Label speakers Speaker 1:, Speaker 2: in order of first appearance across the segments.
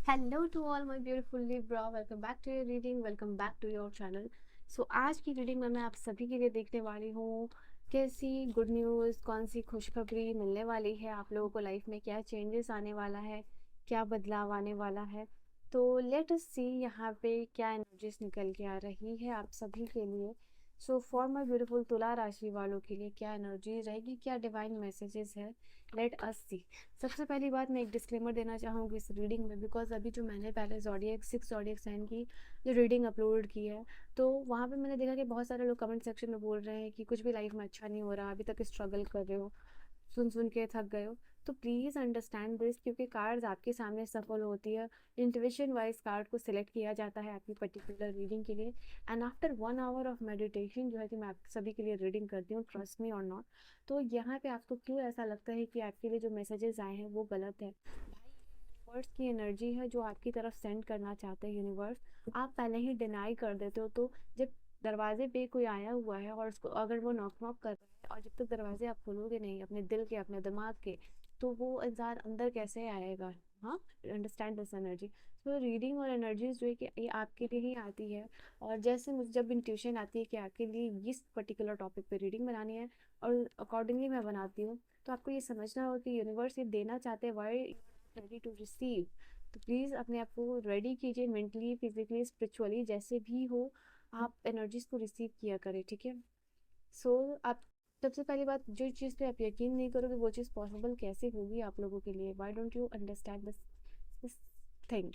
Speaker 1: Hello to all my beautiful Libra, welcome back to your reading, welcome back to your channel. So आज की reading में मैं आप सभी के लिए देखने वाली हूँ कैसी गुड न्यूज़, कौन सी खुशखबरी मिलने वाली है आप लोगों को लाइफ में, क्या चेंजेस आने वाला है, क्या बदलाव आने वाला है। तो लेट अस सी यहाँ पे क्या एनर्जीज निकल के आ रही है आप सभी के लिए। सो फॉर माय ब्यूटीफुल तुला राशि वालों के लिए क्या एनर्जी रहेगी, क्या डिवाइन मैसेजेस है, लेट अस सी। सबसे पहली बात, मैं एक डिस्क्लेमर देना चाहूँगी इस रीडिंग में, बिकॉज अभी जो मैंने पहले ज़ोडिएक 6 ज़ोडिएक साइन की जो रीडिंग अपलोड की है, तो वहाँ पे मैंने देखा कि बहुत सारे लोग कमेंट सेक्शन में बोल रहे हैं कि कुछ भी लाइफ में अच्छा नहीं हो रहा, अभी तक स्ट्रगल कर रहे हो, सुन सुन के थक गए हो। तो प्लीज़ अंडरस्टैंड दिस, क्योंकि कार्ड्स आपके सामने सफल होती है, इंट्यूशन वाइज कार्ड को सिलेक्ट किया जाता है आपकी पर्टिकुलर रीडिंग के लिए। And after 1 hour of meditation जो है कि मैं आप सभी के लिए रीडिंग करती हूँ, ट्रस्ट मी और नॉट। तो यहाँ पे आपको क्यों ऐसा लगता है कि आपके लिए जो मैसेजेस आए हैं वो गलत है, यूनिवर्स की एनर्जी है जो आपकी तरफ सेंड करना चाहते हैं यूनिवर्स। आप पहले ही डिनाई कर देते हो, तो जब दरवाजे पे कोई आया हुआ है और उसको अगर वो नॉक नॉक कर रहा है और जब तक दरवाजे आप खोलोगे नहीं अपने दिल के, अपने दिमाग के, तो वो इंसान अंदर कैसे आएगा। हाँ, अंडरस्टैंड दिस एनर्जी। तो रीडिंग और एनर्जीज जो है कि ये आपके लिए ही आती है। और जैसे मुझे जब इंट्यूशन आती है कि आपके लिए इस पर्टिकुलर टॉपिक पे रीडिंग बनानी है और अकॉर्डिंगली मैं बनाती हूँ, तो आपको ये समझना होगा कि यूनिवर्स ये देना चाहते हैं, वाई रेडी टू रिसीव। तो प्लीज़ अपने आप को रेडी कीजिए, मेंटली, फिजिकली, स्पिरिचुअली, जैसे भी हो आप एनर्जीज को रिसीव किया करें, ठीक है। सो आप, सबसे पहली बात, जो चीज़ पे आप यकीन नहीं करोगे वो चीज़ पॉसिबल कैसे होगी आप लोगों के लिए, why don't you understand this thing.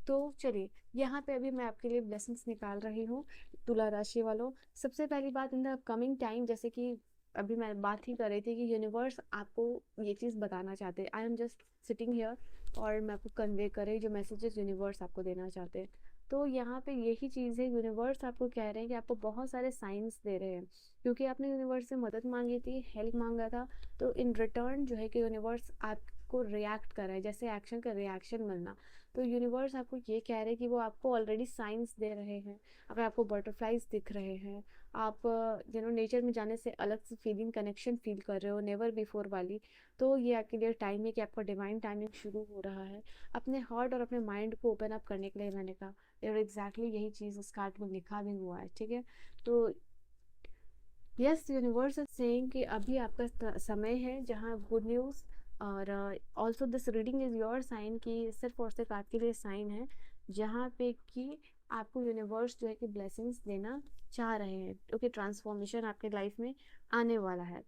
Speaker 1: तो चलिए, यहाँ पे अभी मैं आपके लिए ब्लेसिंग्स निकाल रही हूँ तुला राशि वालों। सबसे पहली बात, इन द अपकमिंग टाइम, जैसे कि अभी मैं बात ही कर रही थी कि यूनिवर्स आपको ये चीज़ बताना चाहते हैं, I am just sitting here और मैं आपको कन्वे करें जो मैसेजेस यूनिवर्स आपको देना चाहते हैं। तो यहाँ पे यही चीज़ है, यूनिवर्स आपको कह रहे हैं कि आपको बहुत सारे साइंस दे रहे हैं, क्योंकि आपने यूनिवर्स से मदद मांगी थी, हेल्प मांगा था। तो इन रिटर्न जो है कि यूनिवर्स आपको रिएक्ट कर रहा है, जैसे एक्शन का रिएक्शन मिलना। तो यूनिवर्स आपको ये कह रहे हैं कि वो आपको ऑलरेडी साइंस दे रहे हैं। अगर आपको बटरफ्लाइज दिख रहे हैं, आप नेचर में जाने से अलग से फीलिंग, कनेक्शन फील कर रहे हो नेवर बिफोर वाली, तो ये आपके लिए टाइम है कि आपका डिवाइन टाइमिंग शुरू हो रहा है। अपने हार्ट और अपने माइंड को ओपन अप करने के लिए मैंने कहा, और एग्जैक्टली यही चीज़ उस कार्ड में लिखा भी हुआ है, ठीक है। तो यस, यूनिवर्स इज सेइंग कि अभी आपका समय है जहाँ गुड न्यूज़, और also this reading is your sign, कि सिर्फ और सिर्फ आपके लिए साइन है जहाँ पे कि आपको यूनिवर्स जो है कि ब्लेसिंग्स देना चाह रहे हैं, क्योंकि ट्रांसफॉर्मेशन आपके लाइफ में आने वाला है।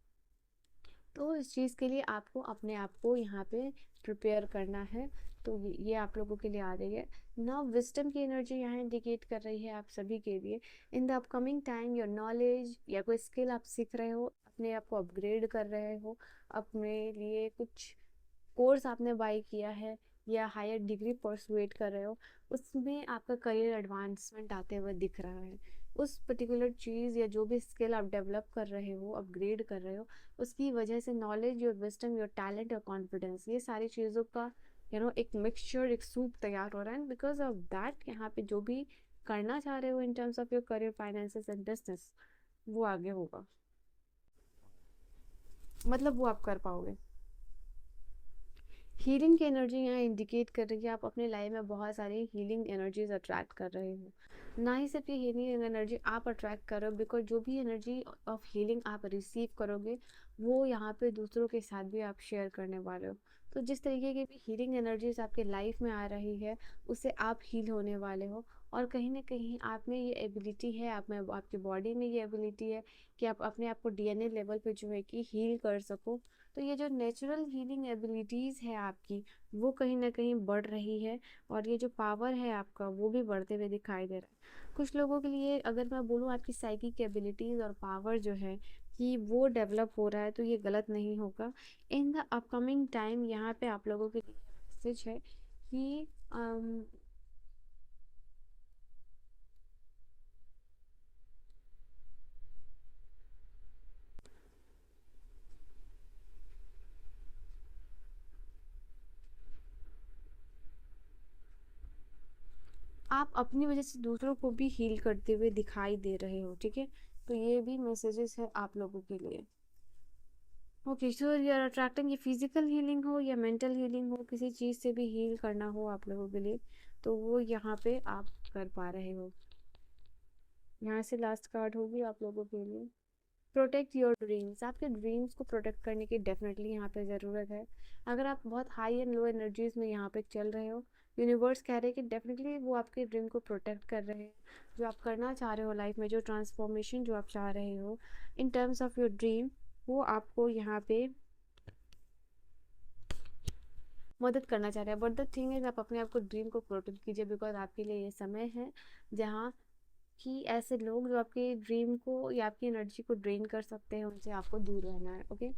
Speaker 1: तो इस चीज़ के लिए आपको अपने आप को यहाँ पे प्रिपेयर करना है। तो ये आप लोगों के लिए आ रही है ना, विजडम की एनर्जी यहाँ इंडिकेट कर रही है आप सभी के लिए। In the upcoming time your knowledge या कोई स्किल आप सीख रहे हो, अपने आप को अपग्रेड कर रहे हो, अपने लिए कुछ कोर्स आपने बाय किया है या हायर डिग्री परसुएट कर रहे हो, उसमें आपका करियर एडवांसमेंट आते हुए दिख रहा है। उस पर्टिकुलर चीज़ या जो भी स्किल आप डेवलप कर रहे हो, अपग्रेड कर रहे हो, उसकी वजह से knowledge, your wisdom, your talent और कॉन्फिडेंस, ये सारी चीज़ों का एक मिक्सचर, एक सूप तैयार हो रहा है। बिकॉज ऑफ दैट यहाँ पे जो भी करना चाह रहे हो in terms of your career, finances and business, वो आगे होगा, मतलब वो आप कर पाओगे। हीलिंग की एनर्जी यहाँ इंडिकेट कर रही है आप अपने लाइफ में बहुत सारी हीलिंग एनर्जीज अट्रैक्ट कर रहे हो। ना ही सिर्फ ये हीलिंग एनर्जी आप अट्रैक्ट करो, बिकॉज जो भी एनर्जी ऑफ हीलिंग आप रिसीव करोगे वो यहाँ पे दूसरों के साथ भी आप शेयर करने वाले हो। तो जिस तरीके की भी हीलिंग एनर्जीज आपके लाइफ में आ रही है, उससे आप हील होने वाले हो। और कहीं ना कहीं आप में ये एबिलिटी है, आप में, आपकी बॉडी में ये एबिलिटी है कि आप अपने आप को डीएनए लेवल पे जो है कि हील कर सको। तो ये जो नेचुरल हीलिंग एबिलिटीज़ है आपकी, वो कहीं ना कहीं बढ़ रही है, और ये जो पावर है आपका वो भी बढ़ते हुए दिखाई दे रहा है। कुछ लोगों के लिए अगर मैं बोलूँ आपकी साइकिक एबिलिटीज़ और पावर जो है कि वो डेवलप हो रहा है, तो ये गलत नहीं होगा। इन द अपकमिंग टाइम यहाँ पे आप लोगों के लिए मैसेज है कि आप अपनी वजह से दूसरों को भी हील करते हुए दिखाई दे रहे हो, ठीक है। तो ये भी मैसेजेस है आप लोगों के लिए। Okay, so you are attracting, ये फिजिकल हीलिंग हो या मेंटल हीलिंग हो, किसी चीज़ से भी हील करना हो आप लोगों के लिए, तो वो यहाँ पे आप कर पा रहे हो। यहाँ से लास्ट कार्ड होगी आप लोगों के लिए। प्रोटेक्ट योर ड्रीम्स, आपके ड्रीम्स को प्रोटेक्ट करने की डेफिनेटली यहाँ पे ज़रूरत है। अगर आप बहुत हाई एंड लो एनर्जीज में यहाँ पे चल रहे हो, यूनिवर्स कह रहे हैं कि डेफिनेटली वो आपके ड्रीम को प्रोटेक्ट कर रहे हैं। जो आप करना चाह रहे हो लाइफ में, जो ट्रांसफॉर्मेशन जो आप चाह रहे हो in terms of your dream, वो आपको यहाँ पे मदद करना चाह रहे हैं। बट द थिंग इज, आप अपने आप को ड्रीम को प्रोटेक्ट कीजिए, बिकॉज आपके लिए ये समय है जहाँ कि ऐसे लोग जो आपके ड्रीम को या आपकी एनर्जी को ड्रेन कर सकते हैं, उनसे आपको दूर रहना है। Okay,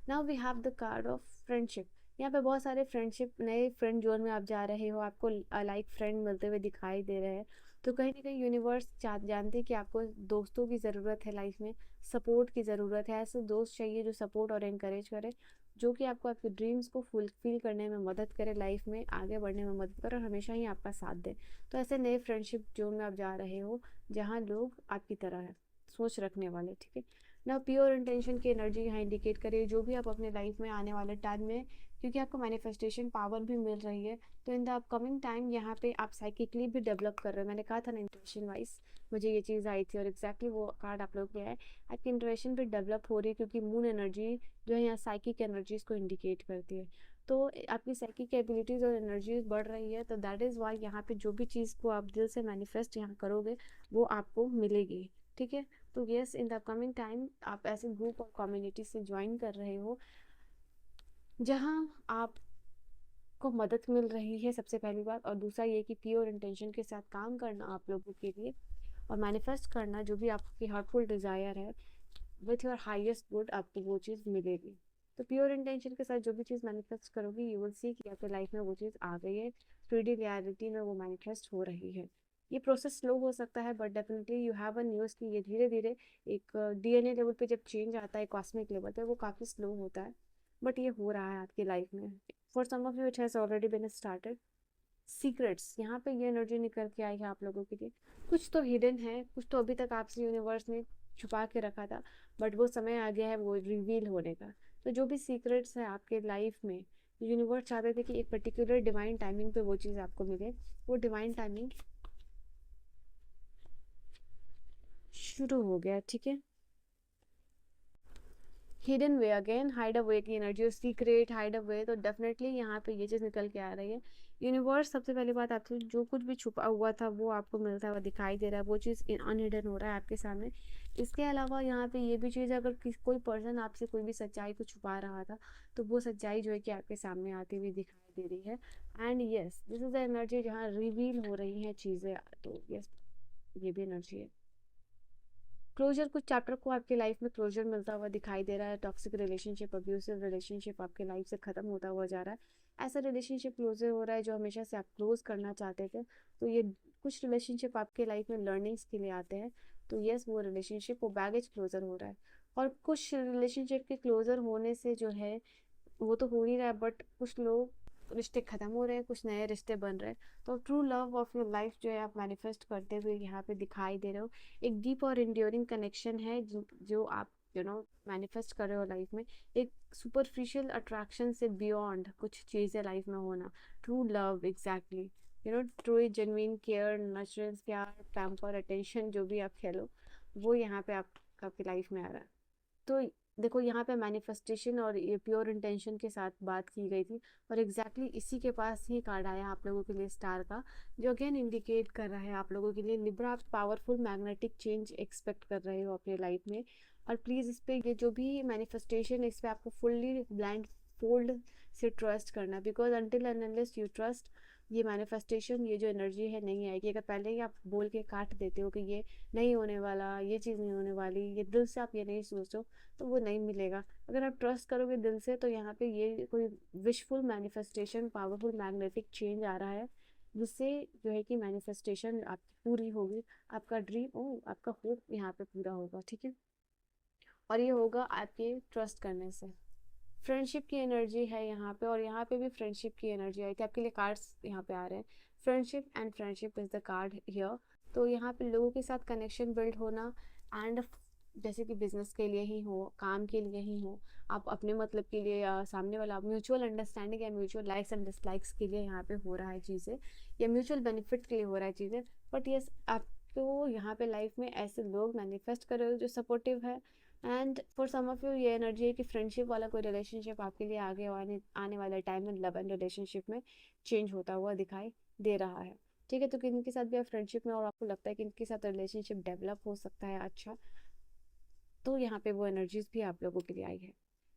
Speaker 1: now we have the card of friendship. यहाँ पे बहुत सारे फ्रेंडशिप, नए फ्रेंड जोन में आप जा रहे हो, आपको लाइक फ्रेंड मिलते हुए दिखाई दे रहे हैं। तो कहीं ना कहीं यूनिवर्स जानते हैं कि आपको दोस्तों की ज़रूरत है, लाइफ में सपोर्ट की ज़रूरत है। ऐसे दोस्त चाहिए जो सपोर्ट और इनकरेज करे, जो कि आपको आपके ड्रीम्स को फुलफिल करने में मदद करे, लाइफ में आगे बढ़ने में मदद करे और हमेशा ही आपका साथ दे। तो ऐसे नए फ्रेंडशिप जोन में आप जा रहे हो जहाँ लोग आपकी तरह है, सोच रखने वाले। ठीक है ना, प्योर इंटेंशन की एनर्जी यहाँ इंडिकेट करिए जो भी आप अपने लाइफ में आने वाले टाइम में, क्योंकि आपको मैनिफेस्टेशन पावर भी मिल रही है। तो इन द अपकमिंग टाइम यहाँ पे आप साइकिकली भी डेवलप कर रहे हो। मैंने कहा था ना, इंट्यूशन वाइज मुझे ये चीज़ आई थी और एग्जैक्टली वो कार्ड आप लोग के है। आपकी इंट्यूशन भी डेवलप हो रही है, क्योंकि मून एनर्जी जो है यहाँ साइकिक एनर्जीज को इंडिकेट करती है। तो आपकी साइकिक एबिलिटीज़ और एनर्जीज बढ़ रही है। तो दैट इज़ वाई यहाँ पे जो भी चीज़ को आप दिल से मैनिफेस्ट यहाँ करोगे वो आपको मिलेगी। ठीक है, तो yes, in the upcoming time आप ऐसे ग्रुप और कम्युनिटी से ज्वाइन कर रहे हो जहाँ आपको मदद मिल रही है, सबसे पहली बात। और दूसरा ये कि प्योर इंटेंशन के साथ काम करना आप लोगों के लिए, और मैनिफेस्ट करना जो भी आपकी हार्टफुल डिज़ायर है विथ योर हाईएस्ट गुड, आपको वो चीज़ मिलेगी। तो प्योर इंटेंशन के साथ जो भी चीज़ मैनिफेस्ट करोगी, यू विल सी कि आपके लाइफ में वो चीज़ आ गई है, 3D रियलिटी में वो मैनिफेस्ट हो रही है। ये प्रोसेस स्लो हो सकता है, but definitely you have a news कि ये धीरे धीरे एक DNA लेवल पे जब चेंज आता है, कॉस्मिक लेवल पे, वो काफ़ी स्लो होता है, बट ये हो रहा है आपकी लाइफ में। For some of you it has already been started. Secrets, यहाँ पे ये एनर्जी निकल के आई है आप लोगों के लिए। कुछ तो हिडन है, कुछ तो अभी तक आपसे यूनिवर्स ने छुपा के रखा था, बट वो समय आ गया है वो रिवील होने का। तो जो भी सीक्रेट्स है आपके लाइफ में, यूनिवर्स चाहते थे कि एक पर्टिकुलर डिवाइन टाइमिंग पे वो चीज़ आपको मिले। वो डिवाइन टाइमिंग शुरू हो गया। ठीक है, hidden way again, hide away की एनर्जी और सीक्रेट हाइड अवे, तो डेफिनेटली यहाँ पे ये चीज़ निकल के आ रही है। यूनिवर्स सबसे पहली बात आपसे जो कुछ भी छुपा हुआ था वो आपको मिलता हुआ दिखाई दे रहा है, वो चीज़ अनहिडन हो रहा है आपके सामने। इसके अलावा यहाँ पे ये भी चीज़ है, अगर कोई पर्सन आपसे कोई भी सच्चाई को छुपा रहा था, तो वो सच्चाई जो है कि आपके सामने आती हुई दिखाई दे रही है। And yes, this is the energy जहाँ रिवील हो रही हैं चीज़ें। तो यस, ये भी एनर्जी है। क्लोजर, कुछ चैप्टर को आपके लाइफ में क्लोजर मिलता हुआ दिखाई दे रहा है। टॉक्सिक रिलेशनशिप, अब्यूसिव रिलेशनशिप आपके लाइफ से खत्म होता हुआ जा रहा है। ऐसा रिलेशनशिप क्लोजर हो रहा है जो हमेशा से आप क्लोज करना चाहते थे। तो ये कुछ रिलेशनशिप आपके लाइफ में लर्निंग्स के लिए आते हैं। तो यस, वो रिलेशनशिप, वो बैगेज क्लोजर हो रहा है। और कुछ रिलेशनशिप के क्लोजर होने से जो है वो तो हो ही रहा है, बट कुछ लोग रिश्ते खत्म हो रहे हैं, कुछ नए रिश्ते बन रहे हैं। तो true love of your life जो है आप मैनिफेस्ट करते हुए यहाँ पे दिखाई दे रहे हो। एक डीप और इंड्योरिंग कनेक्शन है जो आप मैनिफेस्ट कर रहे हो लाइफ में। एक सुपरफिशियल अट्रैक्शन से बियॉन्ड कुछ चीज़ें लाइफ में होना, true love, exactly, true genuine care, nurturance, प्यार, पैम्पर, अटेंशन, जो भी आप कह लो, वो यहाँ पे आपकी लाइफ में आ रहा है। तो देखो, यहाँ पे मैनिफेस्टेशन और ये प्योर इंटेंशन के साथ बात की गई थी, और एग्जैक्टली इसी के पास ही कार्ड आया आप लोगों के लिए स्टार का, जो अगेन इंडिकेट कर रहा है आप लोगों के लिए लिब्रा, आप पावरफुल मैग्नेटिक चेंज एक्सपेक्ट कर रहे हो अपने लाइफ में। और प्लीज़ इस पे ये जो भी मैनिफेस्टेशन है, इस पे आपको फुल्ली ब्लाइंड फोल्ड से ट्रस्ट करना, because until and unless you trust, ये मैनिफेस्टेशन, ये जो एनर्जी है, नहीं आएगी। अगर पहले ही आप बोल के काट देते हो कि ये नहीं होने वाला, ये चीज़ नहीं होने वाली, ये दिल से आप ये नहीं सोचो, तो वो नहीं मिलेगा। अगर आप ट्रस्ट करोगे दिल से, तो यहाँ पे ये कोई wishful manifestation, powerful magnetic change आ रहा है, जिससे जो है कि मैनिफेस्टेशन आपकी पूरी होगी। आपका ड्रीम, ओ आपका होप यहाँ पे पूरा होगा। ठीक है, और ये होगा आपके ट्रस्ट करने से। फ्रेंडशिप की एनर्जी है यहाँ पे, और यहाँ पे भी फ्रेंडशिप की एनर्जी आई थी आपके लिए। कार्ड्स यहाँ पे आ रहे हैं, friendship friendship is the card here. तो यहाँ पे लोगों के साथ कनेक्शन बिल्ड होना, एंड जैसे कि बिजनेस के लिए ही हो, काम के लिए ही हो, आप अपने मतलब के लिए या सामने वाला म्यूचुअल अंडरस्टैंडिंग या म्यूचुअल लाइक्स एंड डिसलाइक्स के लिए यहाँ पे हो रहा है चीज़ें, या म्यूचुअल बेनिफिट के लिए हो रहा है चीज़ें। बट यस, आपको यहाँ पे लाइफ में ऐसे लोग मैनिफेस्ट कर रहे हो जो सपोर्टिव है। And for some of you ये एनर्जी है कि फ्रेंडशिप वाला कोई रिलेशनशिप आपके लिए आगे आने वाले टाइम में लव एंड रिलेशनशिप में चेंज होता हुआ दिखाई दे रहा है। ठीक है, तो किनके साथ भी आप फ्रेंडशिप में और आपको लगता है कि इनके साथ रिलेशनशिप डेवलप हो सकता है अच्छा, तो यहाँ पे वो एनर्जीज भी आप लोगों के लिए आई है।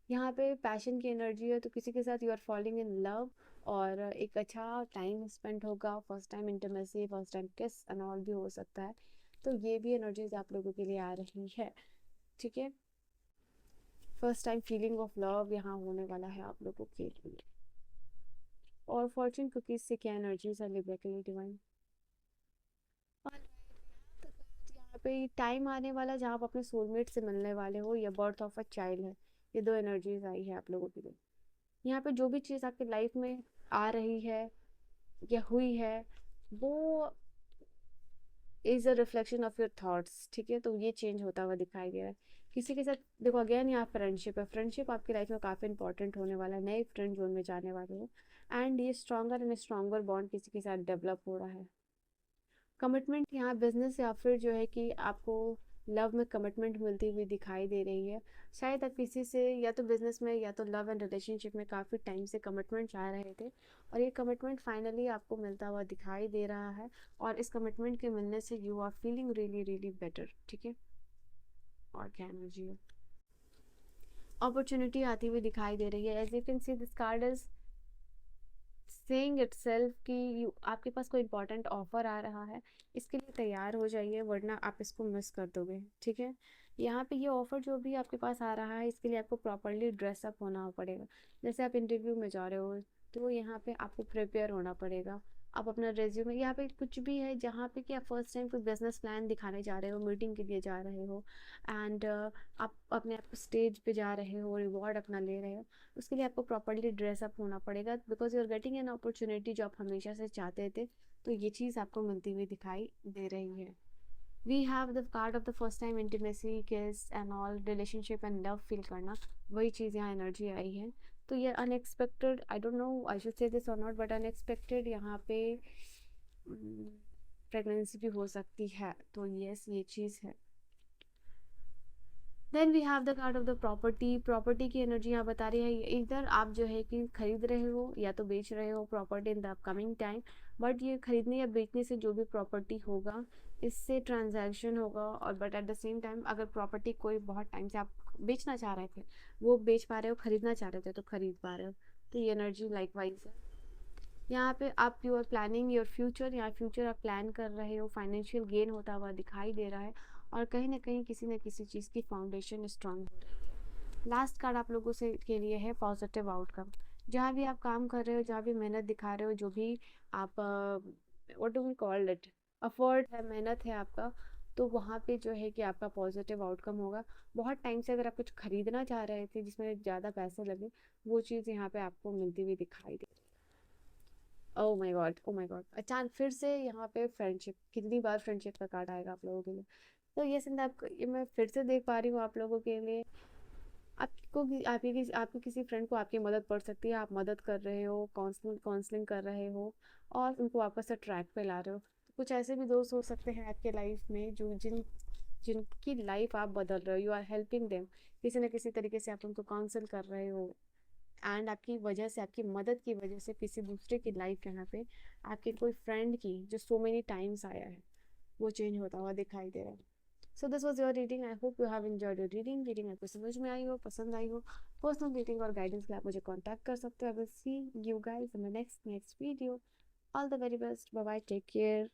Speaker 1: यहाँ पे पैशन की एनर्जी है, तो किसी के साथ you are falling in love, और एक अच्छा टाइम स्पेंड होगा, first time intimacy, first time kiss and all भी हो सकता है। तो ये भी एनर्जीज आप लोगों के लिए आ रही है। ठीक है, first time feeling of love यहाँ होने वाला है आप लोगों के लिए। और फॉर्चून कुकीज से क्या एनर्जीज है लिब्रा डिवाइन। और यहाँ पे टाइम आने वाला जहाँ आप अपने सोलमेट से मिलने वाले हो, या बर्थ ऑफ अ चाइल्ड है। ये दो एनर्जीज आई है आप लोगों के लिए। यहाँ पे जो भी चीज़ आपकी लाइफ में आ रही है या हुई है, वो is a reflection of your thoughts. ठीक है, तो ये चेंज होता हुआ दिखाई दे रहा है किसी के साथ। देखो अगेन यहाँ फ्रेंडशिप है, फ्रेंडशिप आपकी लाइफ में काफ़ी इंपॉर्टेंट होने वाला है, नए फ्रेंड जोन में जाने वाले हो। एंड ये स्ट्रॉन्गर एंड स्ट्रॉन्गर बॉन्ड किसी के साथ डेवलप हो रहा है। कमिटमेंट यहाँ बिजनेस या फिर जो है कि आपको लव में कमिटमेंट मिलती हुई दिखाई दे रही है। शायद आप किसी से या तो बिजनेस में या तो लव एंड रिलेशनशिप में काफ़ी टाइम से कमिटमेंट चाह रहे थे, और ये कमिटमेंट फाइनली आपको मिलता हुआ दिखाई दे रहा है। और इस कमिटमेंट के मिलने से you are feeling really really better. ठीक है, और क्या एनर्जी है, अपॉर्चुनिटी आती हुई दिखाई दे रही है। As you can see this card is saying itself कि आपके पास कोई इंपॉर्टेंट ऑफर आ रहा है, इसके लिए तैयार हो जाइए वरना आप इसको मिस कर दोगे। ठीक है, यहाँ पे ये ऑफर जो भी आपके पास आ रहा है, इसके लिए आपको प्रॉपरली ड्रेसअप होना पड़ेगा। जैसे आप इंटरव्यू में जा रहे हो, तो यहाँ पे आपको प्रिपेयर होना पड़ेगा। आप अपना रेज्यूमे, यहाँ पे कुछ भी है जहाँ पे कि आप फर्स्ट टाइम कोई बिजनेस प्लान दिखाने जा रहे हो, मीटिंग के लिए जा रहे हो, एंड आप अपने आप स्टेज पे जा रहे हो, रिवॉर्ड अपना ले रहे हो, उसके लिए आपको प्रॉपरली ड्रेसअप होना पड़ेगा, because you are getting an opportunity जो आप हमेशा से चाहते थे। तो ये चीज़ आपको मिलती हुई दिखाई दे रही है। We have the card of the first time intimacy, kiss and all, relationship and love feel करना, वही चीज़ यहाँ एनर्जी आई है। तो ये unexpected, I don't know I should say this or not, but unexpected यहाँ पे प्रेगनेंसी भी हो सकती है। तो यस, ये चीज़ है। Then we have the card of the property. Property की एनर्जी यहाँ बता रही है इधर आप जो है कि खरीद रहे हो या तो बेच रहे हो property in the upcoming time. But ये खरीदने या बेचने से जो भी प्रॉपर्टी होगा, इससे ट्रांजैक्शन होगा। और but at the same time अगर प्रॉपर्टी कोई बहुत टाइम से आप बेचना चाह रहे थे, वो बेच पा रहे हो, खरीदना चाह रहे थे तो खरीद पा रहे हो। तो ये एनर्जी लाइक वाइज है। यहाँ पे आप you are planning your future, यहाँ फ्यूचर आप प्लान कर रहे हो, फाइनेंशियल गेन होता हुआ दिखाई दे रहा है। और कहीं ना कहीं किसी न किसी चीज़ की फाउंडेशन स्ट्रांग हो रही है। लास्ट कार्ड आप लोगों से के लिए है पॉजिटिव आउटकम। जहाँ भी आप काम कर रहे हो, जहाँ भी मेहनत दिखा रहे हो, जो भी आप what do we call it, effort है, मेहनत है आपका, तो वहाँ पे जो है कि आपका पॉजिटिव आउटकम होगा। बहुत टाइम से अगर आप कुछ खरीदना चाह रहे थे जिसमें ज़्यादा पैसे लगे, वो चीज़ यहाँ पे आपको मिलती हुई दिखाई दे रही है। Oh my God, oh my God, अचानक फिर से यहाँ पे फ्रेंडशिप, कितनी बार फ्रेंडशिप का कार्ड आएगा आप लोगों के लिए। तो ये सिंध आप, ये मैं फिर से देख पा रही हूँ आप लोगों के लिए। आपको आपके किसी फ्रेंड को आपकी मदद पड़ सकती है, आप मदद कर रहे हो, काउंसलिंग कर रहे हो, और उनको वापस से ट्रैक पे ला रहे हो। तो कुछ ऐसे भी दोस्त हो सकते हैं आपके लाइफ में जो जिनकी लाइफ आप बदल रहे हो, यू आर हेल्पिंग देम, किसी न किसी तरीके से आप उनको काउंसिल कर रहे हो। एंड आपकी वजह से, आपकी मदद की वजह से किसी दूसरे की लाइफ यहाँ पे, आपके कोई फ्रेंड की जो सो मेनी टाइम्स आया है, वो चेंज होता हुआ दिखाई दे रहा है। So this was your reading. I hope you have enjoyed your reading. Reading आपको समझ में आई हो, पसंद आई हो। पर्सनल रीडिंग और गाइडेंस के लिए आप मुझे कॉन्टैक्ट कर सकते हो। I will see you guys in my next video. All the very best, bye bye, take care.